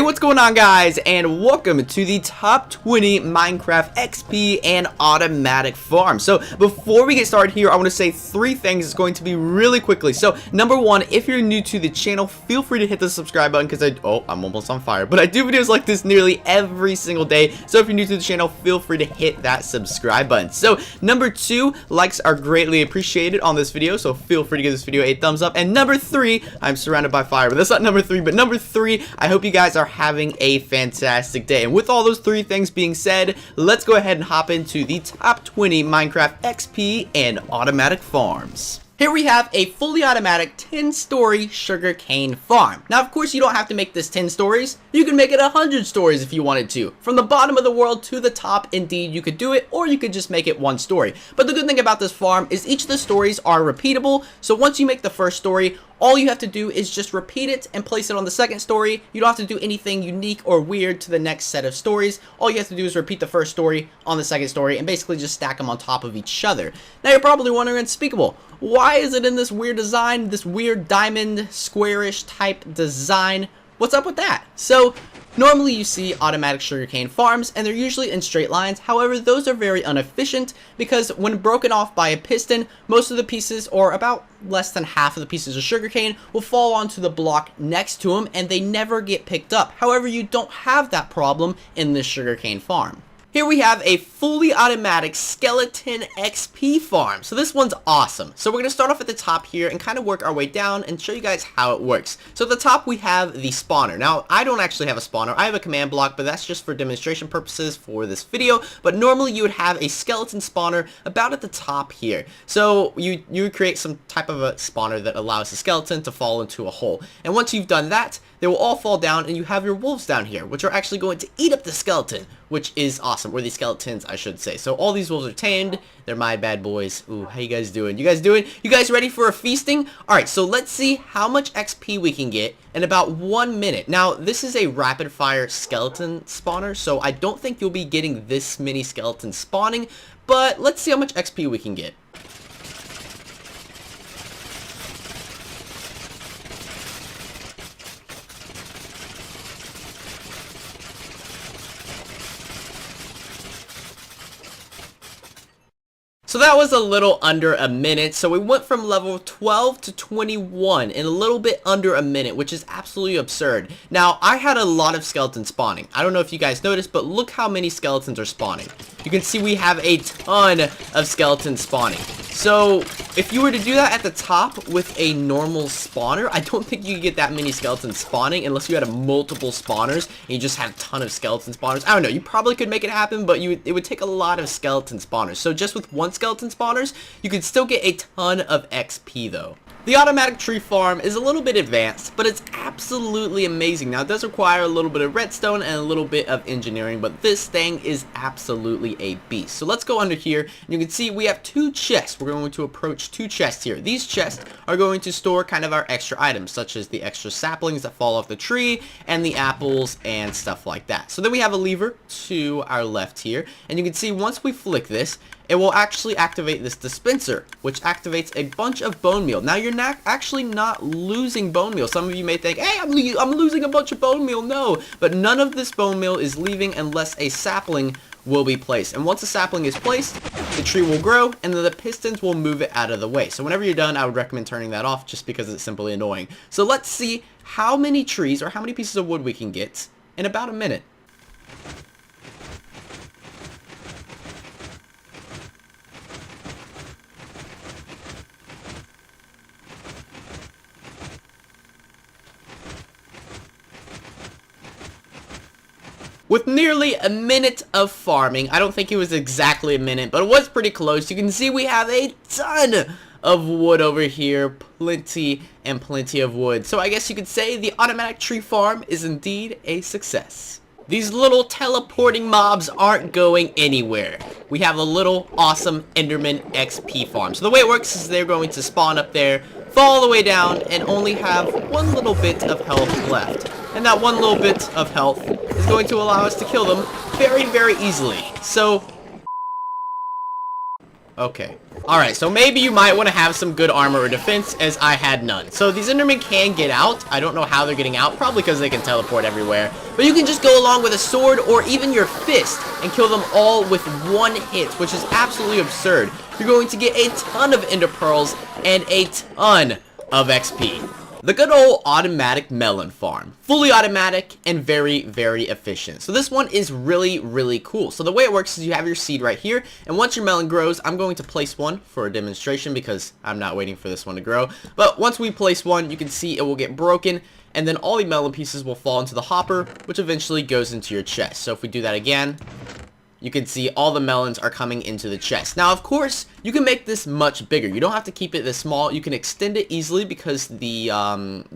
What's going on, guys, and welcome to the top 20 Minecraft XP and automatic farm. So before we get started here, I want to say three things. It's going to be really quickly. So number one, if you're new to the channel, feel free to hit the subscribe button because I'm almost on fire, but I do videos like this nearly every single day. So if you're new to the channel, feel free to hit that subscribe button. So number two, likes are greatly appreciated on this video, so feel free to give this video a thumbs up. And number three, I'm surrounded by fire, but that's not number three, but number three, I hope you guys are having a fantastic day. And with all those three things being said, let's go ahead and hop into the top 20 Minecraft XP and automatic farms. Here we have a fully automatic 10-story sugarcane farm. Now, of course, you don't have to make this 10 stories. You can make it 100 stories if you wanted to. From the bottom of the world to the top, indeed, you could do it, or you could just make it one story. But the good thing about this farm is each of the stories are repeatable. So once you make the first story, all you have to do is just repeat it and place it on the second story. You don't have to do anything unique or weird to the next set of stories. All you have to do is repeat the first story on the second story and basically just stack them on top of each other. Now you're probably wondering, Unspeakable, why is it in this weird design, this weird diamond squarish type design? What's up with that? So normally you see automatic sugarcane farms and they're usually in straight lines. However, those are very inefficient because when broken off by a piston, most of the pieces, or about less than half of the pieces of sugarcane, will fall onto the block next to them and they never get picked up. However, you don't have that problem in this sugarcane farm. Here we have a fully automatic skeleton XP farm. So this one's awesome. So we're going to start off at the top here and kind of work our way down and show you guys how it works. So at the top we have the spawner. Now I don't actually have a spawner. I have a command block, but that's just for demonstration purposes for this video. But normally you would have a skeleton spawner about at the top here. So you would create some type of a spawner that allows the skeleton to fall into a hole. And once you've done that, they will all fall down and you have your wolves down here, which are actually going to eat up the skeleton, which is awesome, or the skeletons, I should say. So all these wolves are tamed. They're my bad boys. Ooh, how you guys doing? You guys ready for a feasting? Alright, so let's see how much XP we can get in about 1 minute. Now, this is a rapid fire skeleton spawner, so I don't think you'll be getting this many skeletons spawning, but let's see how much XP we can get. So that was a little under a minute. So we went from level 12 to 21 in a little bit under a minute, which is absolutely absurd. Now, I had a lot of skeletons spawning. I don't know if you guys noticed, but look how many skeletons are spawning. You can see we have a ton of skeletons spawning. So if you were to do that at the top with a normal spawner, I don't think you could get that many skeletons spawning unless you had multiple spawners and you just had a ton of skeleton spawners. I don't know, you probably could make it happen, but it would take a lot of skeleton spawners. So just with one skeleton spawners, you could still get a ton of XP though. The automatic tree farm is a little bit advanced, but it's absolutely amazing. Now, it does require a little bit of redstone and a little bit of engineering, but this thing is absolutely a beast. So let's go under here, and you can see we have two chests. We're going to approach two chests here. These chests are going to store kind of our extra items, such as the extra saplings that fall off the tree, and the apples, and stuff like that. So then we have a lever to our left here, and you can see once we flick this, it will actually activate this dispenser, which activates a bunch of bone meal. Now, you're actually not losing bone meal. Some of you may think, hey, I'm losing a bunch of bone meal. No, but none of this bone meal is leaving unless a sapling will be placed. And once a sapling is placed, the tree will grow, and then the pistons will move it out of the way. So whenever you're done, I would recommend turning that off just because it's simply annoying. So let's see how many trees or how many pieces of wood we can get in about a minute. With nearly a minute of farming, I don't think it was exactly a minute, but it was pretty close. You can see we have a ton of wood over here, plenty and plenty of wood. So I guess you could say the automatic tree farm is indeed a success. These little teleporting mobs aren't going anywhere. We have a little awesome Enderman XP farm. So the way it works is they're going to spawn up there, fall all the way down, and only have one little bit of health left. And that one little bit of health is going to allow us to kill them very, very easily. So Okay. Alright, so maybe you might want to have some good armor or defense, as I had none. So these Endermen can get out. I don't know how they're getting out, probably because they can teleport everywhere. But you can just go along with a sword or even your fist and kill them all with one hit, which is absolutely absurd. You're going to get a ton of Ender Pearls and a ton of XP. The good old automatic melon farm. Fully automatic and very, very efficient. So this one is really, really cool. So the way it works is you have your seed right here, and once your melon grows, I'm going to place one for a demonstration because I'm not waiting for this one to grow. But once we place one, you can see it will get broken, and then all the melon pieces will fall into the hopper, which eventually goes into your chest. So if we do that again, you can see all the melons are coming into the chest. Now, of course, you can make this much bigger. You don't have to keep it this small. You can extend it easily because the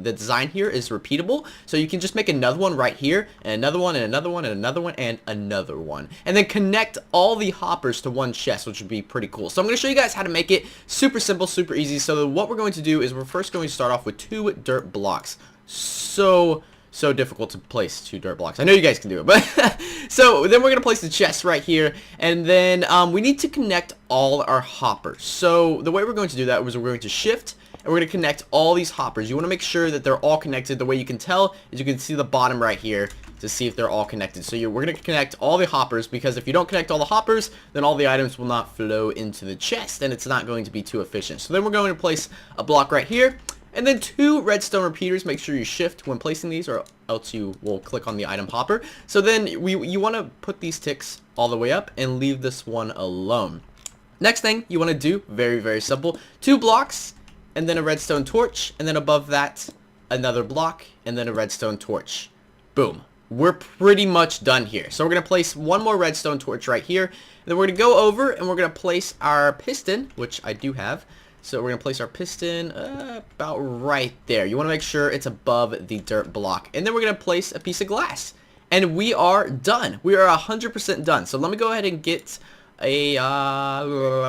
design here is repeatable. So you can just make another one right here, and another one, and another one, and another one, and another one. And then connect all the hoppers to one chest, which would be pretty cool. So I'm going to show you guys how to make it super simple, super easy. So what we're going to do is we're first going to start off with 2 dirt blocks. So difficult to place 2 dirt blocks. I know you guys can do it, but so then we're gonna place the chest right here, and then we need to connect all our hoppers. So the way we're going to do that is we're going to shift, and we're gonna connect all these hoppers. You want to make sure that they're all connected. The way you can tell is you can see the bottom right here to see if they're all connected. So we're gonna connect all the hoppers, because if you don't connect all the hoppers, then all the items will not flow into the chest, and it's not going to be too efficient. So then we're going to place a block right here. And then 2 redstone repeaters. Make sure you shift when placing these, or else you will click on the item hopper. So then you want to put these ticks all the way up and leave this one alone. Next thing you want to do, very, very simple, 2 blocks, and then a redstone torch, and then above that, another block, and then a redstone torch. Boom. We're pretty much done here. So we're going to place one more redstone torch right here. And then we're going to go over, and we're going to place our piston, which I do have. So we're going to place our piston about right there. You want to make sure it's above the dirt block. And then we're going to place a piece of glass. And we are done. We are 100% done. So let me go ahead and get a...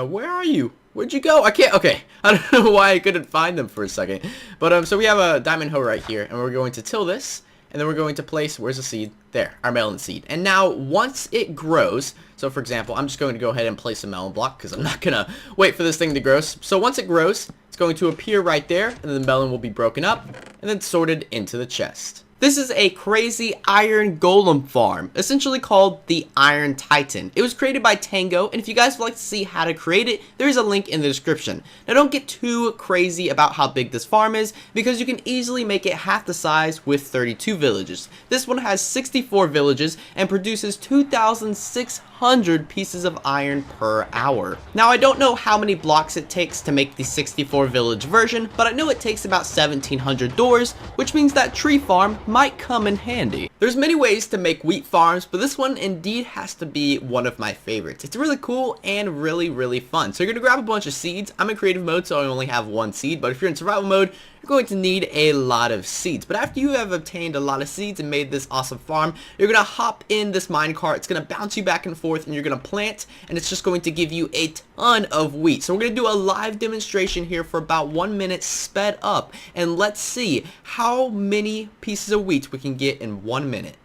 where are you? Where'd you go? I can't... Okay. I don't know why I couldn't find them for a second. But so we have a diamond hoe right here. And we're going to till this. And then we're going to place... Where's the seed? There. Our melon seed. And now once it grows... So for example, I'm just going to go ahead and place a melon block because I'm not going to wait for this thing to grow. So once it grows, it's going to appear right there, and then the melon will be broken up and then sorted into the chest. This is a crazy iron golem farm, essentially called the Iron Titan. It was created by Tango, and if you guys would like to see how to create it, there is a link in the description. Now don't get too crazy about how big this farm is, because you can easily make it half the size with 32 villages. This one has 64 villages and produces 2,600 pieces of iron per hour. Now I don't know how many blocks it takes to make the 64 village version, but I know it takes about 1,700 doors, which means that tree farm might come in handy. There's many ways to make wheat farms, but this one indeed has to be one of my favorites. It's really cool and really, really fun. So you're gonna grab a bunch of seeds. I'm in creative mode, so I only have 1 seed, but if you're in survival mode, you're going to need a lot of seeds. But after you have obtained a lot of seeds and made this awesome farm, you're gonna hop in this minecart. It's gonna bounce you back and forth, and you're gonna plant, and it's just going to give you a ton of wheat. So we're gonna do a live demonstration here for about 1 minute sped up, and let's see how many pieces of wheat we can get in 1 minute.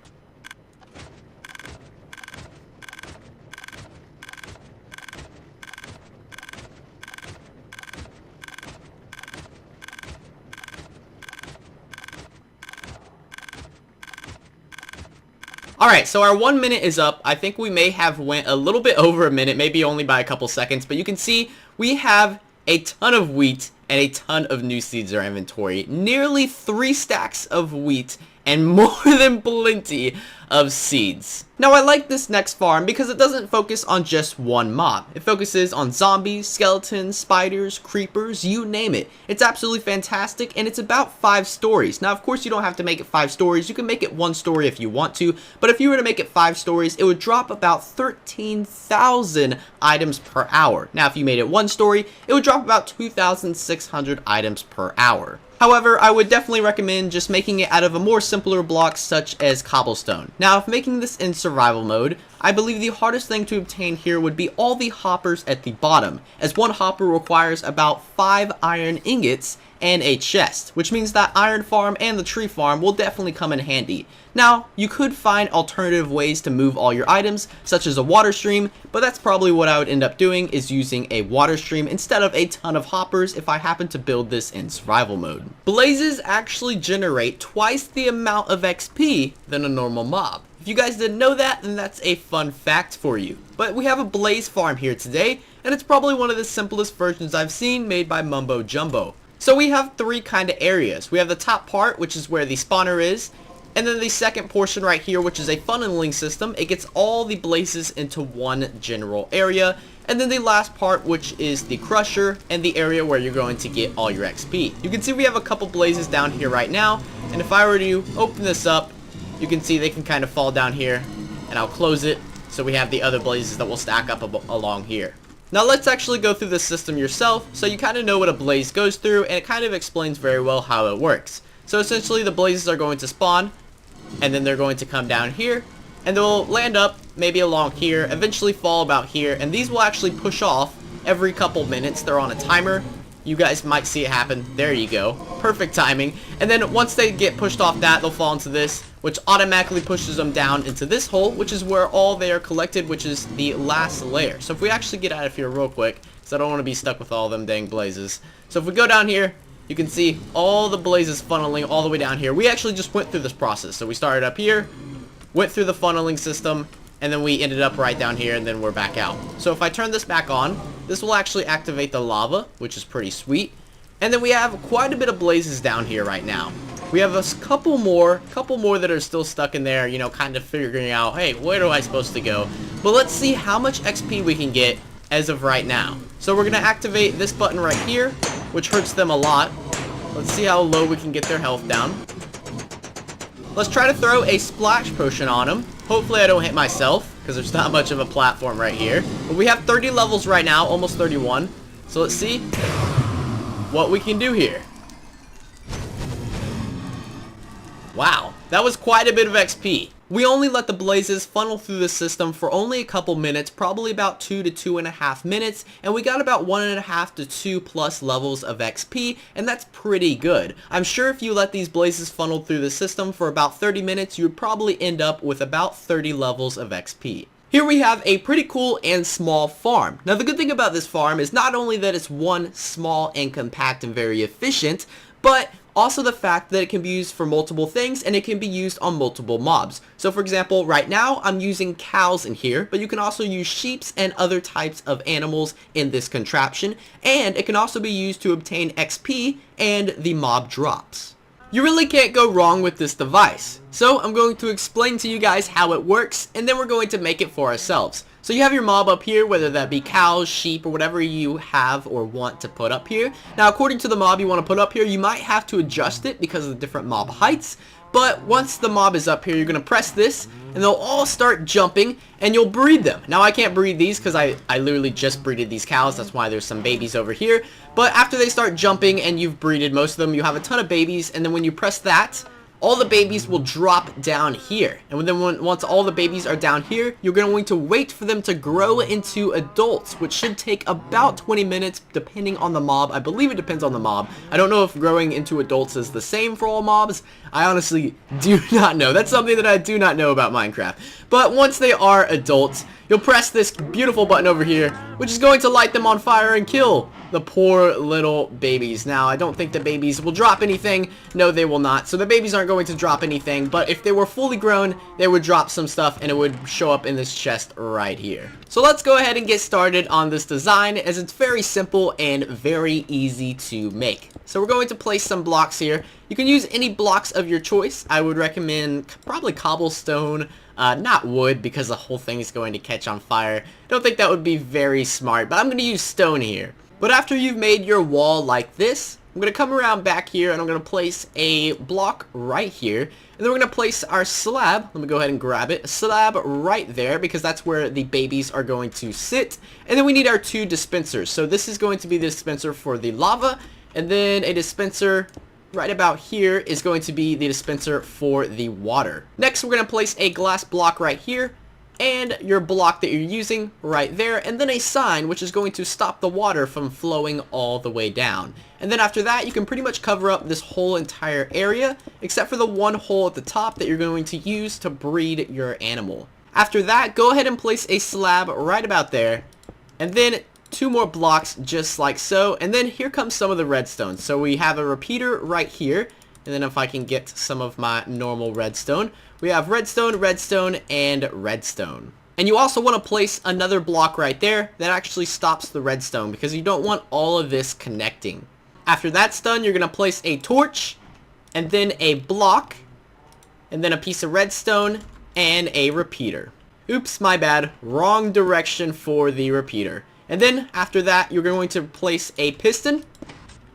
Alright, so our 1 minute is up. I think we may have went a little bit over a minute, maybe only by a couple seconds, but you can see we have a ton of wheat and a ton of new seeds in our inventory. Nearly 3 stacks of wheat and more than plenty of seeds. Now I like this next farm because it doesn't focus on just one mob. It focuses on zombies, skeletons, spiders, creepers, you name it. It's absolutely fantastic, and it's about 5 stories. Now of course you don't have to make it 5 stories, you can make it 1 story if you want to, but if you were to make it 5 stories, it would drop about 13,000 items per hour. Now if you made it 1 story, it would drop about 2,600 items per hour. However, I would definitely recommend just making it out of a more simpler block such as cobblestone. Now, if making this in survival mode, I believe the hardest thing to obtain here would be all the hoppers at the bottom, as 1 hopper requires about 5 iron ingots, and a chest, which means that iron farm and the tree farm will definitely come in handy. Now, you could find alternative ways to move all your items, such as a water stream, but that's probably what I would end up doing, is using a water stream instead of a ton of hoppers if I happen to build this in survival mode. Blazes actually generate twice the amount of XP than a normal mob. If you guys didn't know that, then that's a fun fact for you. But we have a blaze farm here today, and it's probably one of the simplest versions I've seen made by Mumbo Jumbo. So we have three kind of areas. We have the top part, which is where the spawner is, and then the second portion right here, which is a funneling system. It gets all the blazes into one general area, and then the last part, which is the crusher and the area where you're going to get all your XP. You can see we have a couple blazes down here right now, and if I were to open this up, you can see they can kind of fall down here, and I'll close it so we have the other blazes that will stack up along here. Now let's actually go through the system yourself so you kind of know what a blaze goes through, and it kind of explains very well how it works. So essentially the blazes are going to spawn, and then they're going to come down here, and they'll land up maybe along here, eventually fall about here, and these will actually push off every couple minutes. They're on a timer. You guys might see it happen. There you go. Perfect timing. And then once they get pushed off that, they'll fall into this, which automatically pushes them down into this hole, which is where all they are collected, which is the last layer. So if we actually get out of here real quick, because I don't want to be stuck with all them dang blazes. So if we go down here, you can see all the blazes funneling all the way down here. We actually just went through this process. So we started up here, went through the funneling system, and then we ended up right down here, and then we're back out. So if I turn this back on, this will actually activate the lava, which is pretty sweet. And then we have quite a bit of blazes down here right now. We have a couple more that are still stuck in there, you know, kind of figuring out, hey, where am I supposed to go? But let's see how much XP we can get as of right now. So we're going to activate this button right here, which hurts them a lot. Let's see how low we can get their health down. Let's try to throw a splash potion on them. Hopefully I don't hit myself, because there's not much of a platform right here. But we have 30 levels right now, almost 31. So let's see what we can do here. Wow, that was quite a bit of XP. We only let the blazes funnel through the system for only a couple minutes, probably about 2 to 2.5 minutes, and we got about 1.5 to 2 plus levels of XP, and that's pretty good. I'm sure if you let these blazes funnel through the system for about 30 minutes, you would probably end up with about 30 levels of XP. Here we have a pretty cool and small farm. Now the good thing about this farm is not only that it's one small and compact and very efficient, but also the fact that it can be used for multiple things and it can be used on multiple mobs. So for example, right now I'm using cows in here, but you can also use sheep and other types of animals in this contraption, and it can also be used to obtain XP and the mob drops. You really can't go wrong with this device. So I'm going to explain to you guys how it works, and then we're going to make it for ourselves. So you have your mob up here, whether that be cows, sheep, or whatever you have or want to put up here. Now, according to the mob you want to put up here, you might have to adjust it because of the different mob heights. But once the mob is up here, you're going to press this, and they'll all start jumping, and you'll breed them. Now, I can't breed these because I literally just breeded these cows. That's why there's some babies over here. But after they start jumping and you've breeded most of them, you have a ton of babies, and then when you press that, all the babies will drop down here. And then once all the babies are down here, you're going to wait for them to grow into adults, which should take about 20 minutes depending on the mob. I believe it depends on the mob. I don't know if growing into adults is the same for all mobs. I honestly do not know. That's something that I do not know about Minecraft. But once they are adults, you'll press this beautiful button over here, which is going to light them on fire and kill the poor little babies. Now, I don't think the babies will drop anything. No, they will not. So the babies aren't going to drop anything, but if they were fully grown, they would drop some stuff and it would show up in this chest right here. So let's go ahead and get started on this design, as it's very simple and very easy to make. So we're going to place some blocks here. You can use any blocks of your choice. I would recommend probably cobblestone, not wood, because the whole thing is going to catch on fire. I don't think that would be very smart, but I'm going to use stone here. But after you've made your wall like this, I'm going to come around back here and I'm going to place a block right here. And then we're going to place our slab. Let me go ahead and grab it. A slab right there, because that's where the babies are going to sit. And then we need our 2 dispensers. So this is going to be the dispenser for the lava. And then a dispenser right about here is going to be the dispenser for the water. Next, we're going to place a glass block right here. and your block that you're using right there, and then a sign which is going to stop the water from flowing all the way down. And then after that, you can pretty much cover up this whole entire area, except for the one hole at the top that you're going to use to breed your animal. After that, go ahead and place a slab right about there, and then 2 more blocks just like so, and then here comes some of the redstone. So we have a repeater right here, and then if I can get some of my normal redstone, we have redstone, redstone, and redstone. And you also want to place another block right there that actually stops the redstone, because you don't want all of this connecting. After that's done, you're going to place a torch, and then a block, and then a piece of redstone, and a repeater. Oops, my bad. Wrong direction for the repeater. And then after that, you're going to place a piston.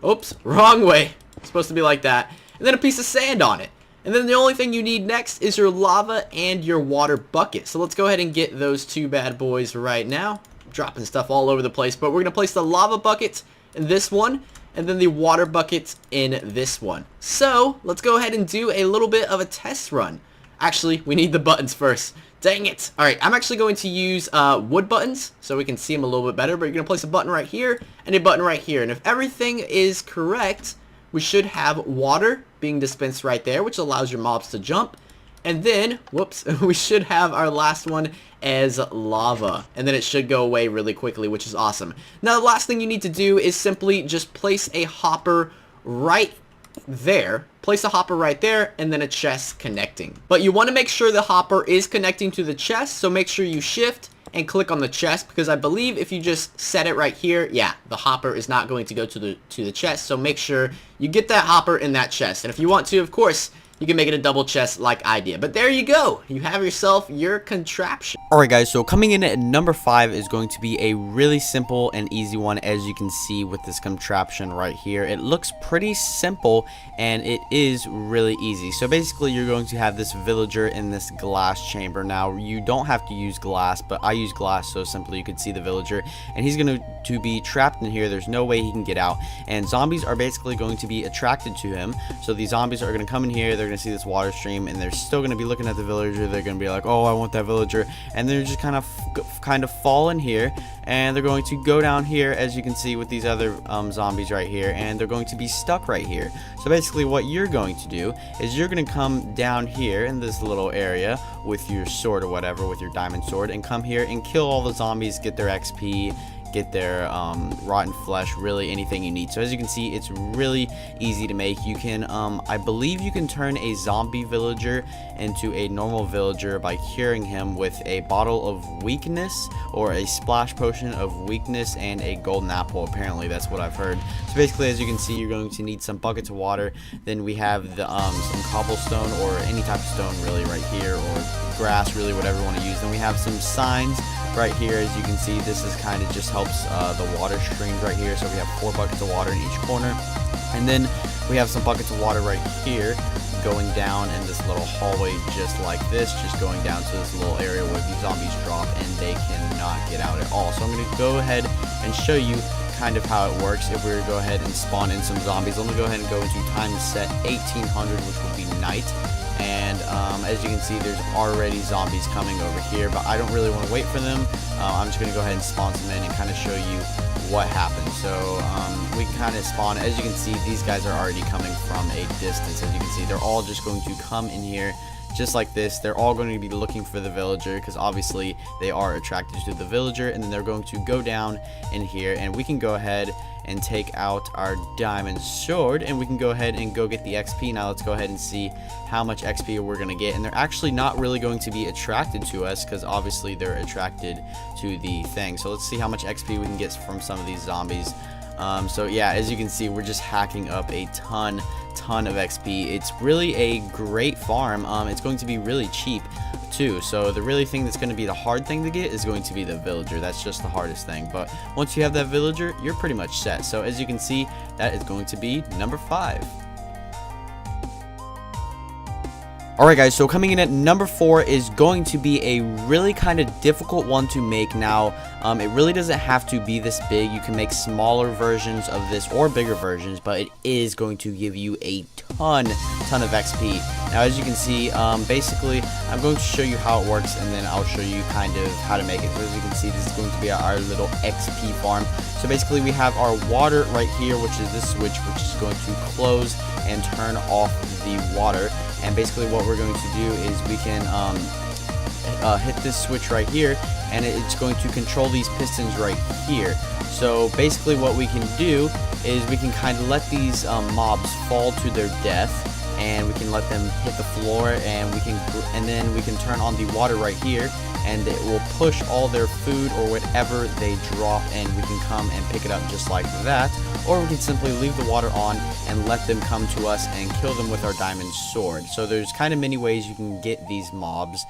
Oops, wrong way. It's supposed to be like that. And then a piece of sand on it. And then the only thing you need next is your lava and your water bucket. So let's go ahead and get those 2 bad boys right now. Dropping stuff all over the place. But we're going to place the lava bucket in this one, and then the water bucket in this one. So let's go ahead and do a little bit of a test run. Actually, we need the buttons first. Dang it. Alright, I'm actually going to use wood buttons so we can see them a little bit better. But you're going to place a button right here and a button right here. And if everything is correct, we should have water being dispensed right there, which allows your mobs to jump. And then, whoops, we should have our last one as lava. And then it should go away really quickly, which is awesome. Now, the last thing you need to do is simply just place a hopper right there. Place a hopper right there, and then a chest connecting. But you want to make sure the hopper is connecting to the chest, so make sure you shift and click on the chest, because I believe if you just set it right here, yeah, the hopper is not going to go to the chest. So make sure you get that hopper in that chest. And if you want to, of course, you can make it a double chest like I did. But there you go. You have yourself your contraption. Alright guys, so coming in at number 5 is going to be a really simple and easy one, as you can see with this contraption right here. It looks pretty simple and it is really easy. So basically you're going to have this villager in this glass chamber. Now you don't have to use glass, but I use glass so simply you could see the villager, and he's going to be trapped in here. There's no way he can get out, and zombies are basically going to be attracted to him. So these zombies are going to come in here, they're going to see this water stream, and they're still going to be looking at the villager. They're going to be like, oh, I want that villager, and they're just kind of fall in here, and they're going to go down here, as you can see with these other zombies right here, and they're going to be stuck right here. So basically what you're going to do is you're going to come down here in this little area with your sword or whatever, with your diamond sword, and come here and kill all the zombies, get their XP, get their rotten flesh, really anything you need. So as you can see, it's really easy to make. You can I believe you can turn a zombie villager into a normal villager by curing him with a bottle of weakness or a splash potion of weakness and a golden apple. Apparently that's what I've heard. So basically, as you can see, you're going to need some buckets of water. Then we have the some cobblestone or any type of stone really right here, or grass, really whatever you want to use. Then we have some signs right here. As you can see, this is kind of just helps the water streams right here. So we have 4 buckets of water in each corner, and then we have some buckets of water right here going down in this little hallway just like this, just going down to this little area where these zombies drop and they cannot get out at all. So I'm going to go ahead and show you kind of how it works. If we were to go ahead and spawn in some zombies, I'm going to go ahead and go into time set 1800, which will be night. And as you can see, there's already zombies coming over here, but I don't really want to wait for them. I'm just going to go ahead and spawn some in and kind of show you what happens. So we can kind of spawn. As you can see, these guys are already coming from a distance. As you can see, they're all just going to come in here just like this. They're all going to be looking for the villager, because obviously they are attracted to the villager, and then they're going to go down in here, and we can go ahead and take out our diamond sword, and we can go ahead and go get the XP. Now let's go ahead and see how much XP we're going to get. And they're actually not really going to be attracted to us, because obviously they're attracted to the thing. So let's see how much XP we can get from some of these zombies. So yeah, as you can see, we're just hacking up a ton of XP. It's really a great farm. It's going to be really cheap too. So the really thing that's going to be the hard thing to get is going to be the villager. That's just the hardest thing. But once you have that villager, you're pretty much set. So as you can see, that is going to be number 5. Alright guys, so coming in at number 4 is going to be a really kind of difficult one to make. Now, it really doesn't have to be this big. You can make smaller versions of this or bigger versions, but it is going to give you a ton of XP. Now as you can see, basically I'm going to show you how it works, and then I'll show you kind of how to make it. So as you can see, this is going to be our little XP farm. So basically we have our water right here, which is this switch, which is going to close and turn off the water. And basically what we're going to do is we can hit this switch right here, and it's going to control these pistons right here. So basically what we can do is we can kind of let these mobs fall to their death, and we can let them hit the floor, and then we can turn on the water right here, and it will push all their food or whatever they drop, and we can come and pick it up just like that. Or we can simply leave the water on and let them come to us and kill them with our diamond sword. So there's kind of many ways you can get these mobs.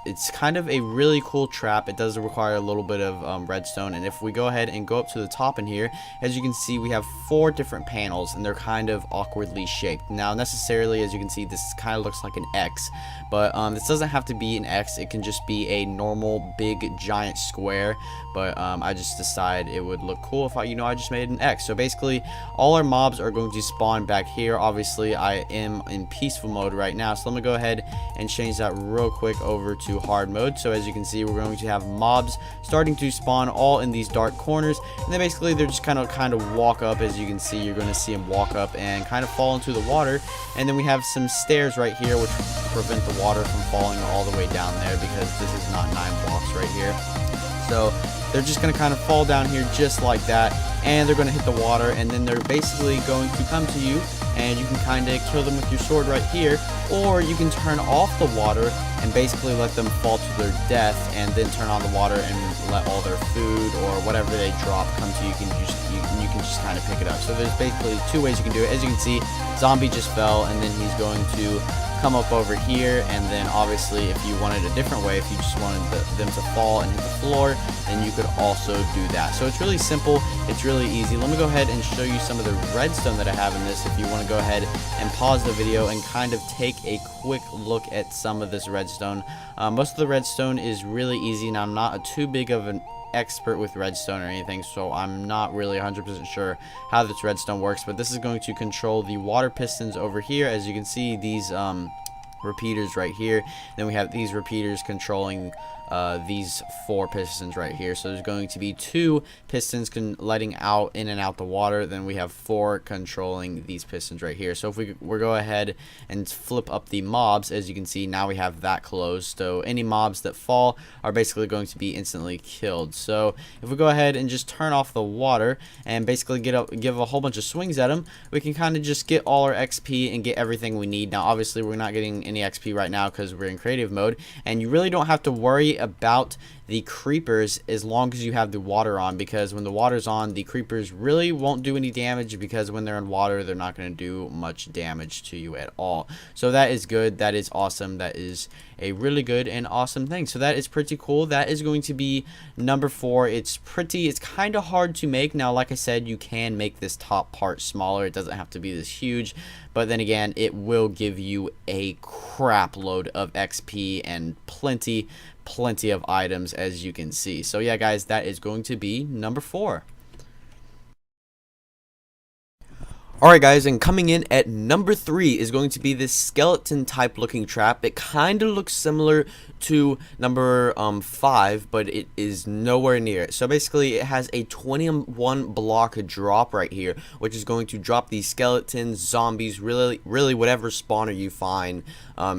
It's kind of a really cool trap. It does require a little bit of redstone, and if we go ahead and go up to the top in here, as you can see, we have 4 different panels, and they're kind of awkwardly shaped. Now necessarily, as you can see, this kind of looks like an X, but this doesn't have to be an X. It can just be a normal big giant square, but I just decided it would look cool if I just made an X. So basically all our mobs are going to spawn back here. Obviously I am in peaceful mode right now, so let me go ahead and change that real quick over to hard mode. So as you can see, we're going to have mobs starting to spawn all in these dark corners, and then basically they're just kind of walk up. As you can see, you're going to see them walk up and kind of fall into the water, and then we have some stairs right here which prevent the water from falling all the way down there, because this is not 9 blocks right here. So they're just going to kind of fall down here just like that, and they're going to hit the water, and then they're basically going to come to you, and you can kind of kill them with your sword right here, or you can turn off the water and basically let them fall to their death, and then turn on the water and let all their food or whatever they drop come to you. You can just kind of pick it up. So there's basically 2 ways you can do it. As you can see, zombie just fell, and then he's going to come up over here, and then obviously if you wanted a different way, if you just wanted them to fall and hit the floor, then you could also do that. So it's really simple, it's really easy. Let me go ahead and show you some of the redstone that I have in this, if you want to go ahead and pause the video and kind of take a quick look at some of this redstone. Most of the redstone is really easy. Now I'm not too big of an expert with redstone or anything, so I'm not really 100% sure how this redstone works, but this is going to control the water pistons over here. As you can see, these repeaters right here, then we have these repeaters controlling these 4 pistons right here. So there's going to be 2 pistons letting out in and out the water, then we have 4 controlling these pistons right here. So if we go ahead and flip up the mobs, as you can see, now we have that closed, so any mobs that fall are basically going to be instantly killed. So if we go ahead and just turn off the water and basically give a whole bunch of swings at them, we can kind of just get all our XP and get everything we need. Now obviously we're not getting any XP right now because we're in creative mode, and you really don't have to worry about the creepers as long as you have the water on, because when the water's on, the creepers really won't do any damage, because when they're in water, they're not going to do much damage to you at all. So that is good, that is awesome, that is a really good and awesome thing. So that is pretty cool. That is going to be number 4. It's kind of hard to make. Now like I said, you can make this top part smaller, it doesn't have to be this huge, but then again, it will give you a crap load of XP and plenty of items, as you can see. So yeah guys, that is going to be number 4. Alright guys, and coming in at number 3 is going to be this skeleton type looking trap. It kind of looks similar to number 5, but it is nowhere near it. So basically it has a 21 block drop right here, which is going to drop these skeletons, zombies, really whatever spawner you find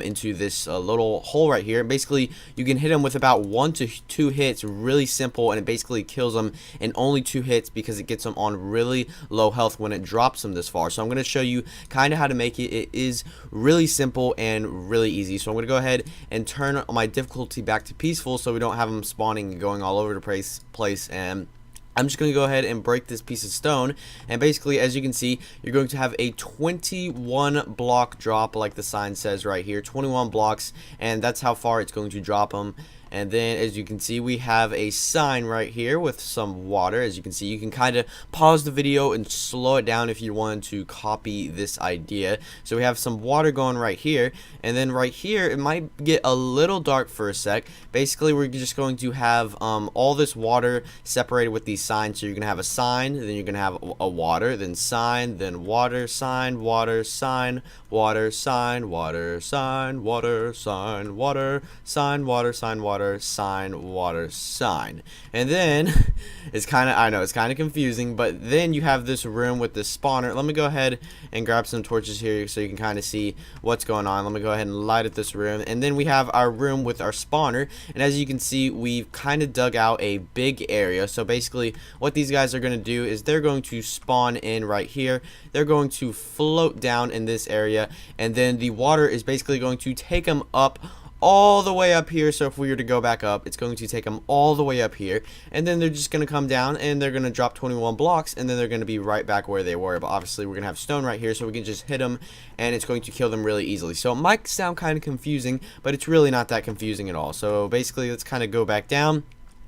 into this little hole right here. Basically you can hit them with about 1 to 2 hits, really simple, and it basically kills them in only 2 hits, because it gets them on really low health when it drops them this far. So I'm going to show you kind of how to make it. It is really simple and really easy. So I'm going to go ahead and turn my difficulty back to peaceful, so we don't have them spawning and going all over the place, and I'm just going to go ahead and break this piece of stone, and basically, as you can see, you're going to have a 21 block drop, like the sign says right here, 21 blocks, and that's how far it's going to drop them. And then as you can see, we have a sign right here with some water. As you can see, you can kind of pause the video and slow it down if you want to copy this idea. So we have some water going right here, and then right here it might get a little dark for a sec. Basically, we're just going to have all this water separated with these signs. So you're gonna have a sign, then you're gonna have a water, then sign, then water, sign, water, sign, water, sign, water, sign, water, sign, water, sign, water, sign, water, sign, water, sign. And then it's kind of, I know it's kind of confusing, but then you have this room with this spawner. Let me go ahead and grab some torches here so you can kind of see what's going on. Let me go ahead and light up this room, and then we have our room with our spawner. And as you can see, we've kind of dug out a big area. So basically what these guys are going to do is they're going to spawn in right here. They're going to float down in this area, and then the water is basically going to take them up all the way up here. So if we were to go back up, it's going to take them all the way up here, and then they're just going to come down and they're going to drop 21 blocks, and then they're going to be right back where they were. But obviously we're going to have stone right here, so we can just hit them and it's going to kill them really easily. So it might sound kind of confusing, but it's really not that confusing at all. So basically let's kind of go back down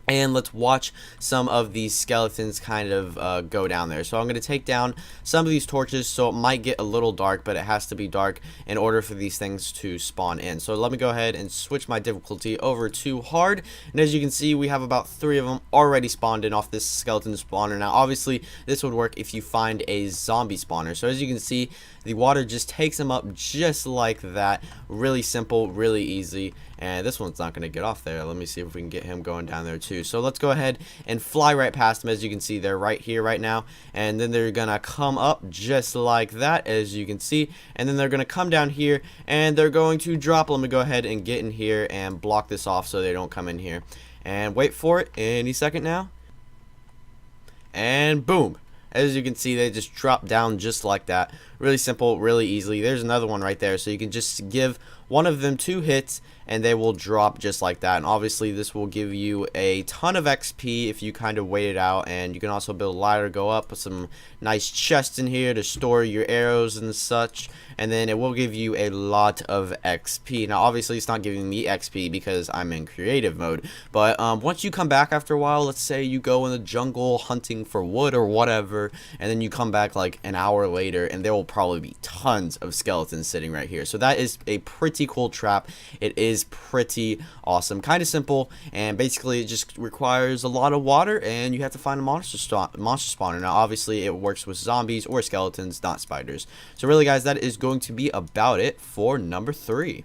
and let's watch some of these skeletons kind of go down there. So I'm going to take down some of these torches, so it might get a little dark, but it has to be dark in order for these things to spawn in. So let me go ahead and switch my difficulty over to hard. And as you can see, we have about 3 of them already spawned in off this skeleton spawner. Now obviously this would work if you find a zombie spawner. So as you can see, the water just takes them up just like that. Really simple, really easy. And this one's not going to get off there. Let me see if we can get him going down there too. So let's go ahead and fly right past them. As you can see, they're right here right now. And then they're going to come up just like that, as you can see. And then they're going to come down here and they're going to drop. Let me go ahead and get in here and block this off so they don't come in here. And wait for it any second now. And boom. As you can see, they just drop down just like that. Really simple, really easily. There's another one right there. So you can just give one of them 2 hits and they will drop just like that. And obviously this will give you a ton of XP if you kind of wait it out. And you can also build a ladder, go up, put some nice chests in here to store your arrows and such. And then it will give you a lot of XP. Now obviously it's not giving me XP because I'm in creative mode. But once you come back after a while, let's say you go in the jungle hunting for wood or whatever, and then you come back like an hour later and there will probably be tons of skeletons sitting right here. So that is a pretty cool trap. It is pretty awesome, kind of simple, and basically it just requires a lot of water and you have to find a monster spawner. Now obviously it works with zombies or skeletons, not spiders. So really guys, that is going to be about it for number 3.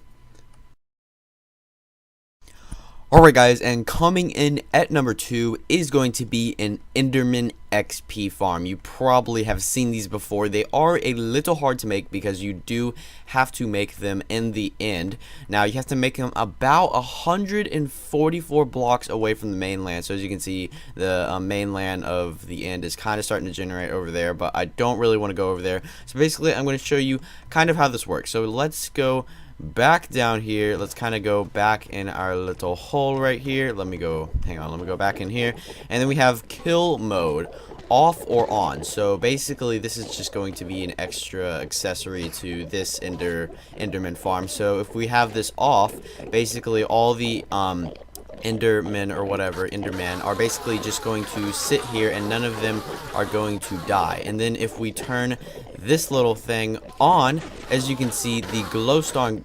Alright guys, and coming in at number 2 is going to be an Enderman XP farm. You probably have seen these before. They are a little hard to make because you do have to make them in the end. Now you have to make them about 144 blocks away from the mainland. So as you can see, the mainland of the end is kind of starting to generate over there, but I don't really want to go over there. So basically I'm going to show you kind of how this works. So let's go back down here. Let's kind of go back in our little hole right here. Let me go, hang on, let me go back in here. And then we have kill mode, off or on. So basically this is just going to be an extra accessory to this Enderman farm. So if we have this off, basically all the Endermen or whatever, Enderman, are basically just going to sit here and none of them are going to die. And then if we turn this little thing on, as you can see, the glowstone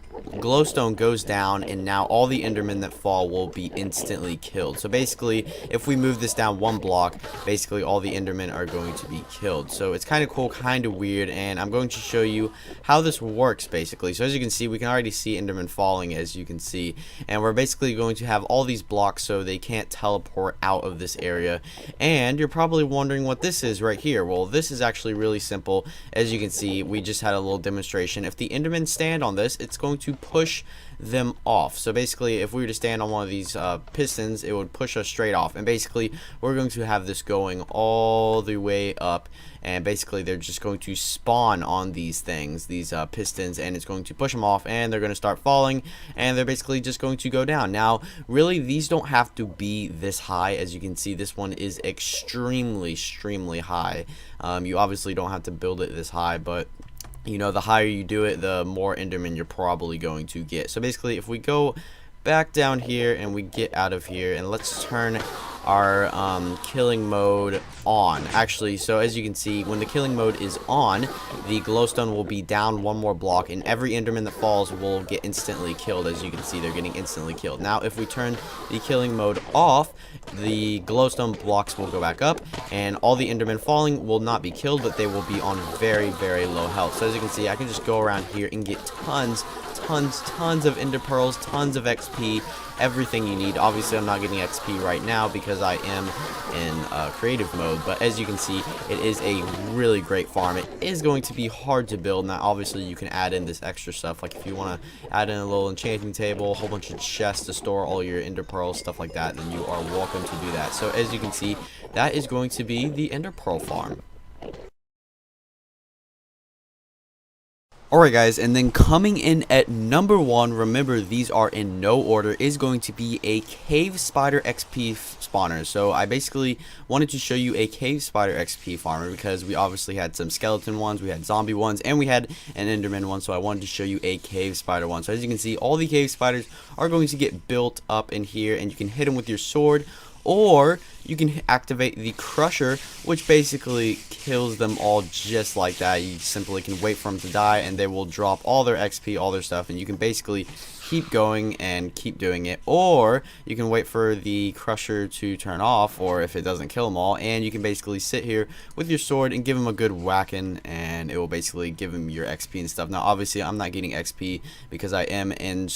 goes down, and now all the Endermen that fall will be instantly killed. So basically if we move this down 1 block, basically all the Endermen are going to be killed. So it's kind of cool, kind of weird, and I'm going to show you how this works basically. So as you can see, we can already see Endermen falling, as you can see, and we're basically going to have all these blocks so they can't teleport out of this area. And you're probably wondering what this is right here. Well, this is actually really simple. As you can see, we just had a little demonstration. If the Endermen stand on this, it's going to push them off. So basically if we were to stand on one of these pistons, it would push us straight off. And basically we're going to have this going all the way up, and basically they're just going to spawn on these things, these pistons, and it's going to push them off, and they're going to start falling, and they're basically just going to go down. Now really these don't have to be this high. As you can see, this one is extremely high. You obviously don't have to build it this high, but you know, the higher you do it, the more Enderman you're probably going to get. So basically if we go back down here and we get out of here, and let's turn our killing mode on. Actually, so as you can see, when the killing mode is on, the glowstone will be down one more block, and every enderman that falls will get instantly killed. As you can see, they're getting instantly killed. Now if we turn the killing mode off, the glowstone blocks will go back up, and all the endermen falling will not be killed, but they will be on very, very low health. So as you can see, I can just go around here and get tons of ender pearls, tons of XP, everything you need. Obviously, I'm not getting XP right now because I am in creative mode, but as you can see, it is a really great farm. It is going to be hard to build. Now, obviously, you can add in this extra stuff, like if you want to add in a little enchanting table, a whole bunch of chests to store all your ender pearls, stuff like that, then you are welcome to do that. So as you can see, that is going to be the ender pearl farm. Alright guys, and then coming in at number 1, remember these are in no order, is going to be a cave spider XP spawner. So I basically wanted to show you a cave spider XP farmer because we obviously had some skeleton ones, we had zombie ones, and we had an enderman one, so I wanted to show you a cave spider one. So as you can see, all the cave spiders are going to get built up in here, and you can hit them with your sword, or you can activate the crusher, which basically kills them all just like that. You simply can wait for them to die, and they will drop all their XP, all their stuff, and you can basically keep going and keep doing it. Or you can wait for the crusher to turn off, or if it doesn't kill them all, and you can basically sit here with your sword and give them a good whacking, and it will basically give them your XP and stuff. Now obviously I'm not getting XP because I am in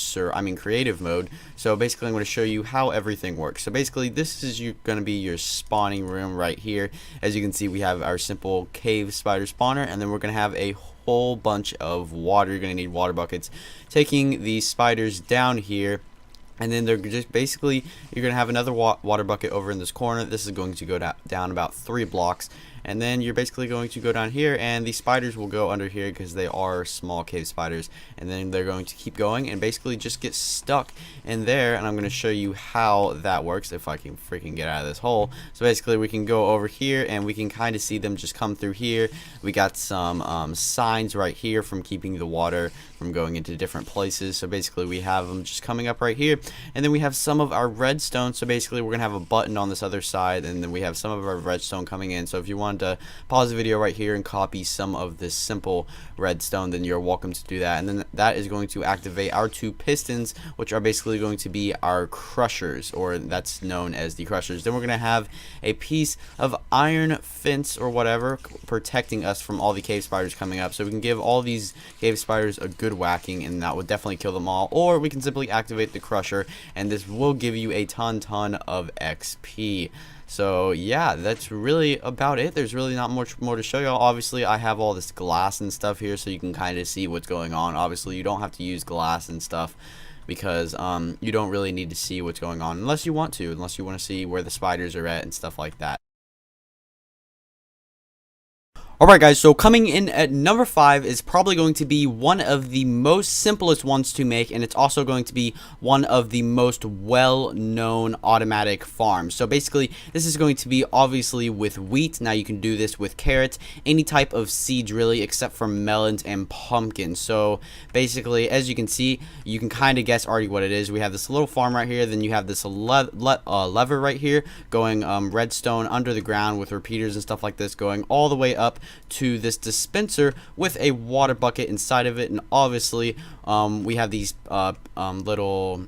creative mode, so basically I'm going to show you how everything works. So basically this is going to be your spawning room right here. As you can see, we have our simple cave spider spawner, and then we're going to have a whole bunch of water. You're going to need water buckets, taking these spiders down here, and then they're just basically, you're going to have another water bucket over in this corner. This is going to go down about 3 blocks, and then you're basically going to go down here, and the spiders will go under here because they are small cave spiders, and then they're going to keep going and basically just get stuck in there. And I'm going to show you how that works if I can freaking get out of this hole. So basically we can go over here and we can kind of see them just come through here. We got some signs right here from keeping the water from going into different places. So basically we have them just coming up right here, and then we have some of our redstone. So basically we're gonna have a button on this other side, and then we have some of our redstone coming in. So if you want to pause the video right here and copy some of this simple redstone, then you're welcome to do that. And then that is going to activate our 2 pistons, which are basically going to be our crushers, or that's known as the crushers. Then we're going to have a piece of iron fence or whatever protecting us from all the cave spiders coming up, so we can give all these cave spiders a good whacking, and that would definitely kill them all. Or we can simply activate the crusher, and this will give you a ton of XP. So yeah, that's really about it. There's really not much more to show y'all. Obviously I have all this glass and stuff here so you can kind of see what's going on. Obviously you don't have to use glass and stuff because you don't really need to see what's going on unless you want to see where the spiders are at and stuff like that. Alright guys, so coming in at number 5 is probably going to be one of the most simplest ones to make, and it's also going to be one of the most well-known automatic farms. So basically, this is going to be obviously with wheat. Now you can do this with carrots, any type of seeds really, except for melons and pumpkins. So basically, as you can see, you can kind of guess already what it is. We have this little farm right here, then you have this lever right here going redstone under the ground with repeaters and stuff like this going all the way up to this dispenser with a water bucket inside of it. And obviously we have these little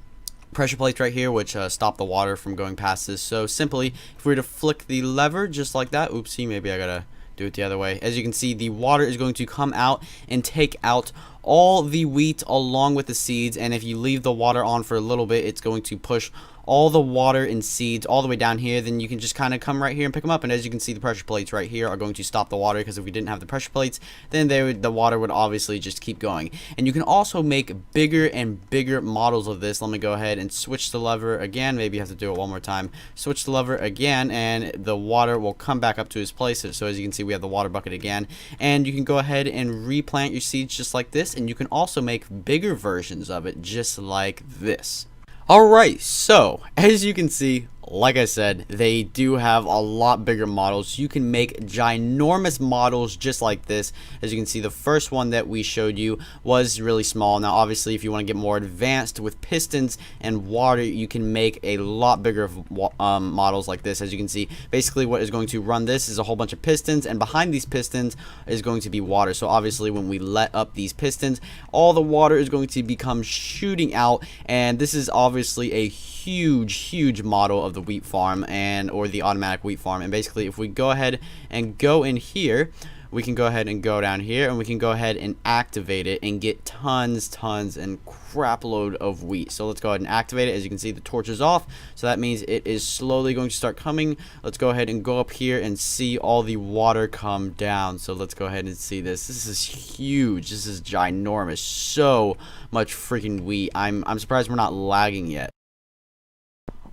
pressure plates right here which stop the water from going past this. So simply, if we were to flick the lever just like that, oopsie, maybe I gotta do it the other way. As you can see, the water is going to come out and take out all the wheat along with the seeds, and if you leave the water on for a little bit, it's going to push all the water and seeds all the way down here. Then you can just kind of come right here and pick them up, and as you can see, the pressure plates right here are going to stop the water, because if we didn't have the pressure plates, then the water would obviously just keep going. And you can also make bigger and bigger models of this. Let me go ahead and switch the lever again. Maybe you have to do it one more time. Switch the lever again, and the water will come back up to its place. So as you can see, we have the water bucket again, and you can go ahead and replant your seeds just like this, and you can also make bigger versions of it just like this. Alright, so as you can see, like I said, they do have a lot bigger models. You can make ginormous models just like this. As you can see, the first one that we showed you was really small. Now obviously if you want to get more advanced with pistons and water, you can make a lot bigger models like this. As you can see, basically what is going to run this is a whole bunch of pistons, and behind these pistons is going to be water. So obviously when we let up these pistons, all the water is going to become shooting out, and this is obviously a huge model of the wheat farm or the automatic wheat farm. And basically if we go ahead and go in here, we can go ahead and go down here, and we can go ahead and activate it and get tons and crap load of wheat. So let's go ahead and activate it. As you can see, the torch is off, so that means it is slowly going to start coming. Let's go ahead and go up here and see all the water come down. So let's go ahead and see this. This is huge. This is ginormous. So much freaking wheat. I'm surprised we're not lagging yet.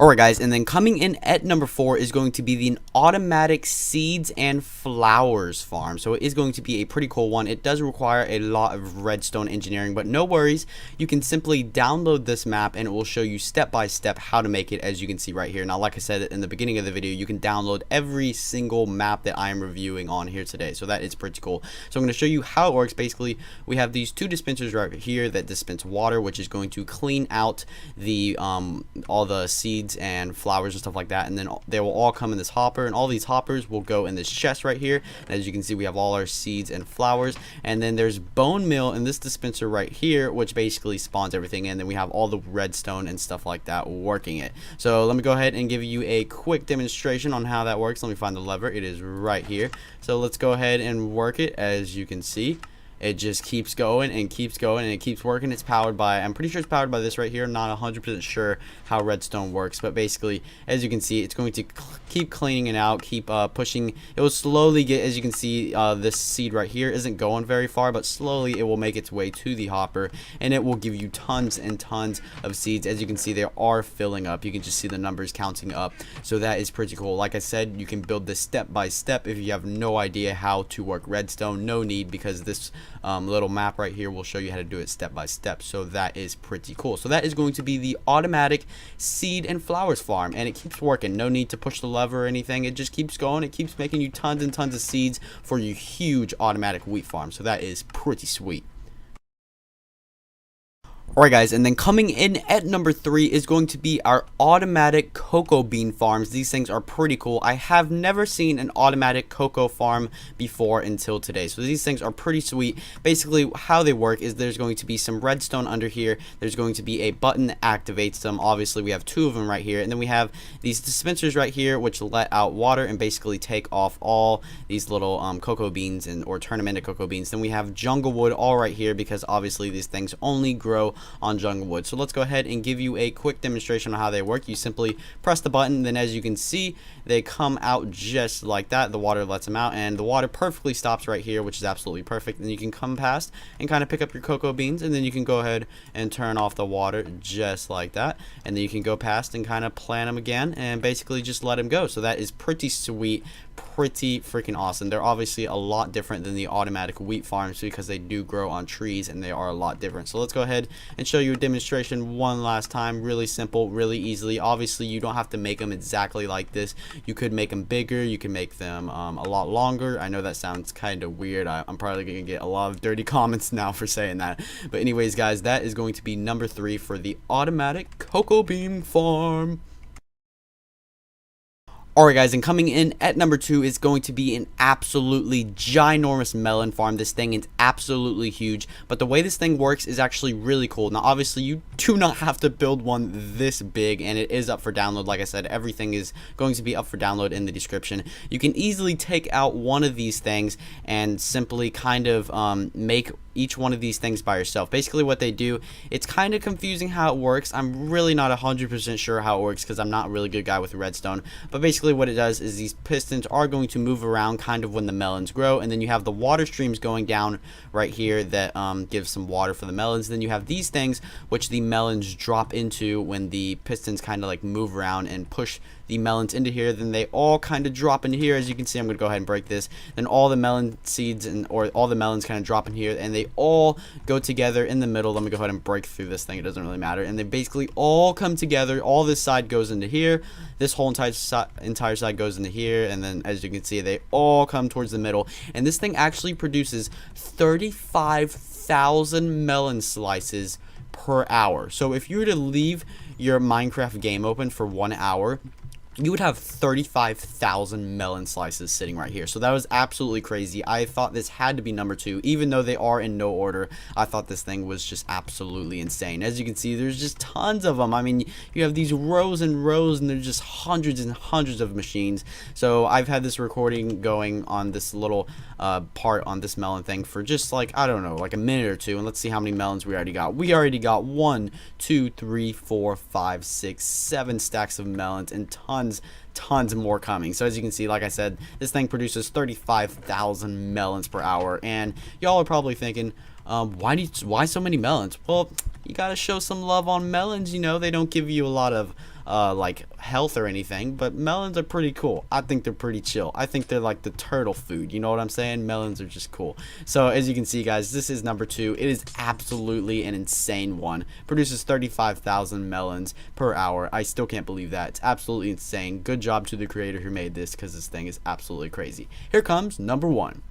Alright guys, and then coming in at number 4 is going to be the automatic seeds and flowers farm. So it is going to be a pretty cool one. It does require a lot of redstone engineering, but no worries. You can simply download this map and it will show you step by step how to make it, as you can see right here. Now like I said in the beginning of the video, you can download every single map that I am reviewing on here today. So that is pretty cool. So I'm going to show you how it works. Basically, we have these 2 dispensers right here that dispense water, which is going to clean out the all the seeds and flowers and stuff like that, and then they will all come in this hopper, and all these hoppers will go in this chest right here. And as you can see, we have all our seeds and flowers, and then there's bone meal in this dispenser right here, which basically spawns everything in. Then we have all the redstone and stuff like that working it. So let me go ahead and give you a quick demonstration on how that works. Let me find the lever. It is right here. So let's go ahead and work it. As you can see, it just keeps going and keeps going, and it keeps working. It's powered by, I'm pretty sure it's powered by this right here. I'm not 100% sure how redstone works, but basically, as you can see, it's going to keep cleaning it out, keep pushing. It will slowly get, as you can see, this seed right here isn't going very far, but slowly it will make its way to the hopper, and it will give you tons and tons of seeds. As you can see, they are filling up. You can just see the numbers counting up, so that is pretty cool. Like I said, you can build this step by step. If you have no idea how to work redstone, no need, because this little map right here will show you how to do it step by step. So that is pretty cool. So that is going to be the automatic seed and flowers farm, and it keeps working. No need to push the lever or anything. It just keeps going. It keeps making you tons and tons of seeds for your huge automatic wheat farm. So that is pretty sweet. Alright guys, and then coming in at number 3 is going to be our automatic cocoa bean farms. These things are pretty cool. I have never seen an automatic cocoa farm before until today. So these things are pretty sweet. Basically how they work is there's going to be some redstone under here. There's going to be a button that activates them. Obviously we have 2 of them right here, and then we have these dispensers right here which let out water and basically take off all these little cocoa beans or turn them into cocoa beans. Then we have jungle wood all right here, because obviously these things only grow on jungle wood. So let's go ahead and give you a quick demonstration on how they work. You simply press the button, then as you can see, they come out just like that. The water lets them out, and the water perfectly stops right here, which is absolutely perfect. And you can come past and kind of pick up your cocoa beans, and then you can go ahead and turn off the water just like that, and then you can go past and kind of plant them again and basically just let them go. So that is pretty sweet, pretty freaking awesome. They're obviously a lot different than the automatic wheat farms because they do grow on trees and they are a lot different. So let's go ahead and show you a demonstration one last time. Really simple, really easily. Obviously you don't have to make them exactly like this. You could make them bigger, you can make them a lot longer. I know that sounds kind of weird. I'm probably gonna get a lot of dirty comments now for saying that, but anyways guys, that is going to be number 3 for the automatic cocoa bean farm. Alright guys, and coming in at number 2 is going to be an absolutely ginormous melon farm. This thing is absolutely huge, but the way this thing works is actually really cool. Now obviously you do not have to build one this big, and it is up for download. Like I said, everything is going to be up for download in the description. You can easily take out one of these things and simply kind of make each one of these things by yourself. Basically what they do, it's kind of confusing how it works. I'm really not 100% sure how it works because I'm not a really good guy with redstone, but basically what it does is these pistons are going to move around kind of when the melons grow, and then you have the water streams going down right here that give some water for the melons. Then you have these things which the melons drop into when the pistons kind of like move around and push the melons into here. Then they all kind of drop in here. As you can see, I'm going to go ahead and break this. Then all the melon seeds or all the melons kind of drop in here, and they all go together in the middle. Let me go ahead and break through this thing. It doesn't really matter. And they basically all come together. All this side goes into here. This whole entire side goes into here. And then, as you can see, they all come towards the middle. And this thing actually produces 35,000 melon slices per hour. So if you were to leave your Minecraft game open for 1 hour, you would have 35,000 melon slices sitting right here. So that was absolutely crazy. I thought this had to be number 2, even though they are in no order. I thought this thing was just absolutely insane. As you can see, there's just tons of them. I mean, you have these rows and rows, and there's just hundreds and hundreds of machines. So I've had this recording going on this little part on this melon thing for just like, I don't know, like a minute or two. And let's see how many melons we already got. We already got 1, 2, 3, 4, 5, 6, 7 stacks of melons, and tons more coming. So as you can see, like I said, this thing produces 35,000 melons per hour. And y'all are probably thinking, why so many melons? Well, you gotta show some love on melons. You know, they don't give you a lot of like health or anything, but melons are pretty cool. I think they're pretty chill. I think they're like the turtle food. You know what I'm saying? Melons are just cool. So as you can see, guys, this is number 2. It is absolutely an insane one. Produces 35,000 melons per hour. I still can't believe that. It's absolutely insane. Good job to the creator who made this, because this thing is absolutely crazy. Here comes number 1.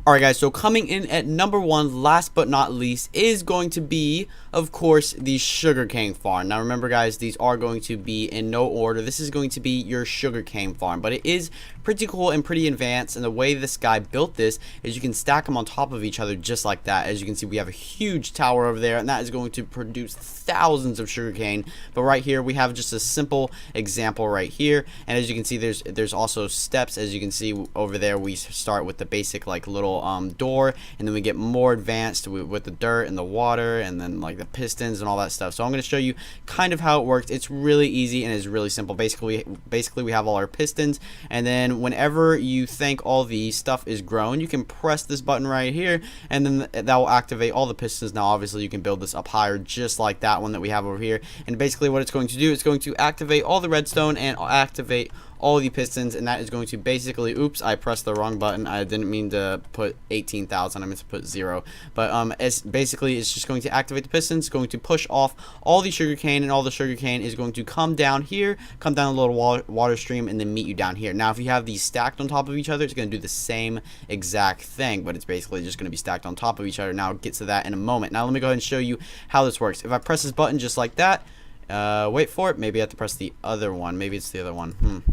Alright guys, so coming in at number 1, last but not least, is going to be, of course, the sugarcane farm. Now remember guys, these are going to be in no order. This is going to be your sugarcane farm, but it is pretty cool and pretty advanced. And the way this guy built this is you can stack them on top of each other just like that. As you can see, we have a huge tower over there, and that is going to produce thousands of sugarcane. But right here, we have just a simple example right here. And as you can see, there's also steps. As you can see over there, we start with the basic like little door, and then we get more advanced with the dirt and the water, and then like the pistons and all that stuff. So I'm going to show you kind of how it works. It's really easy and it's really simple. Basically we have all our pistons, and then whenever you think all the stuff is grown, you can press this button right here, and then that will activate all the pistons. Now obviously you can build this up higher just like that one that we have over here, and basically what it's going to do is going to activate all the redstone and activate all the pistons, and that is going to basically, oops, I pressed the wrong button. I didn't mean to put 18,000. I meant to put 0. But it's just going to activate the pistons, going to push off all the sugarcane, and all the sugarcane is going to come down here, come down a little water stream, and then meet you down here. Now if you have these stacked on top of each other, it's going to do the same exact thing, but it's basically just going to be stacked on top of each other. Now I'll get to that in a moment. Now let me go ahead and show you how this works. If I press this button just like that, wait for it, maybe I have to press the other one. Maybe it's the other one.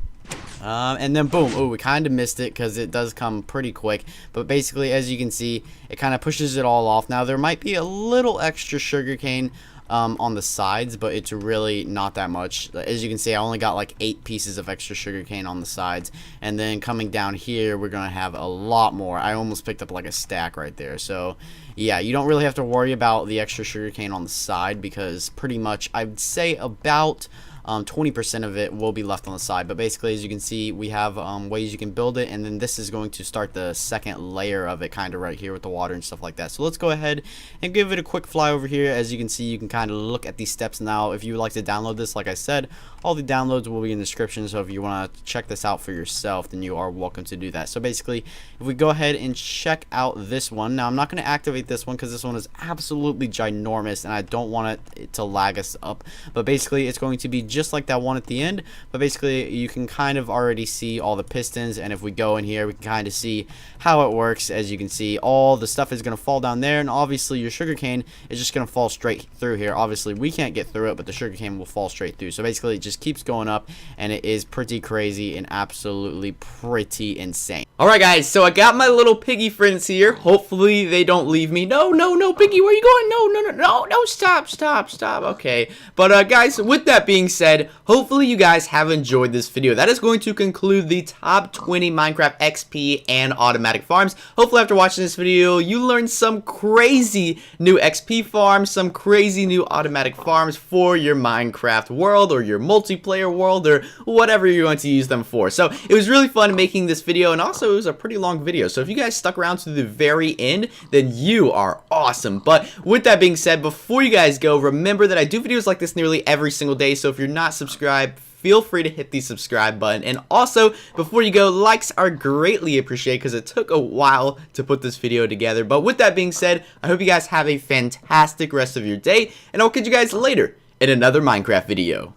And then boom. Oh, we kind of missed it because it does come pretty quick. But basically, as you can see, it kind of pushes it all off. Now, there might be a little extra sugarcane on the sides, but it's really not that much. As you can see, I only got like 8 pieces of extra sugarcane on the sides. And then coming down here, we're going to have a lot more. I almost picked up like a stack right there. So yeah, you don't really have to worry about the extra sugarcane on the side, because pretty much I'd say about 20% of it will be left on the side. But basically, as you can see, we have ways you can build it, and then this is going to start the second layer of it kind of right here with the water and stuff like that. So let's go ahead and give it a quick fly over here. As you can see, you can kind of look at these steps now. If you would like to download this, like I said, all the downloads will be in the description, so if you want to check this out for yourself, then you are welcome to do that. So basically, if we go ahead and check out this one, now I'm not going to activate this one because this one is absolutely ginormous and I don't want it to lag us up, but basically it's going to be just like that one at the end. But basically you can kind of already see all the pistons, and if we go in here, we can kind of see how it works. As you can see, all the stuff is going to fall down there, and obviously your sugarcane is just going to fall straight through here. Obviously we can't get through it, but the sugarcane will fall straight through. So basically it just keeps going up, and it is pretty crazy and absolutely pretty insane. Alright guys, so I got my little piggy friends here. Hopefully they don't leave me. No, piggy, where are you going? No, stop. Okay, but guys, with that being said, hopefully you guys have enjoyed this video. That is going to conclude the top 20 Minecraft XP and automatic farms. Hopefully after watching this video, you learned some crazy new XP farms, some crazy new automatic farms for your Minecraft world or your multiplayer world or whatever you're going to use them for. So it was really fun making this video, and also it was a pretty long video. So if you guys stuck around to the very end, then you are awesome. But with that being said, before you guys go, remember that I do videos like this nearly every single day. So if you're not subscribed, feel free to hit the subscribe button. And also, before you go, likes are greatly appreciated because it took a while to put this video together. But with that being said, I hope you guys have a fantastic rest of your day, and I'll catch you guys later in another Minecraft video.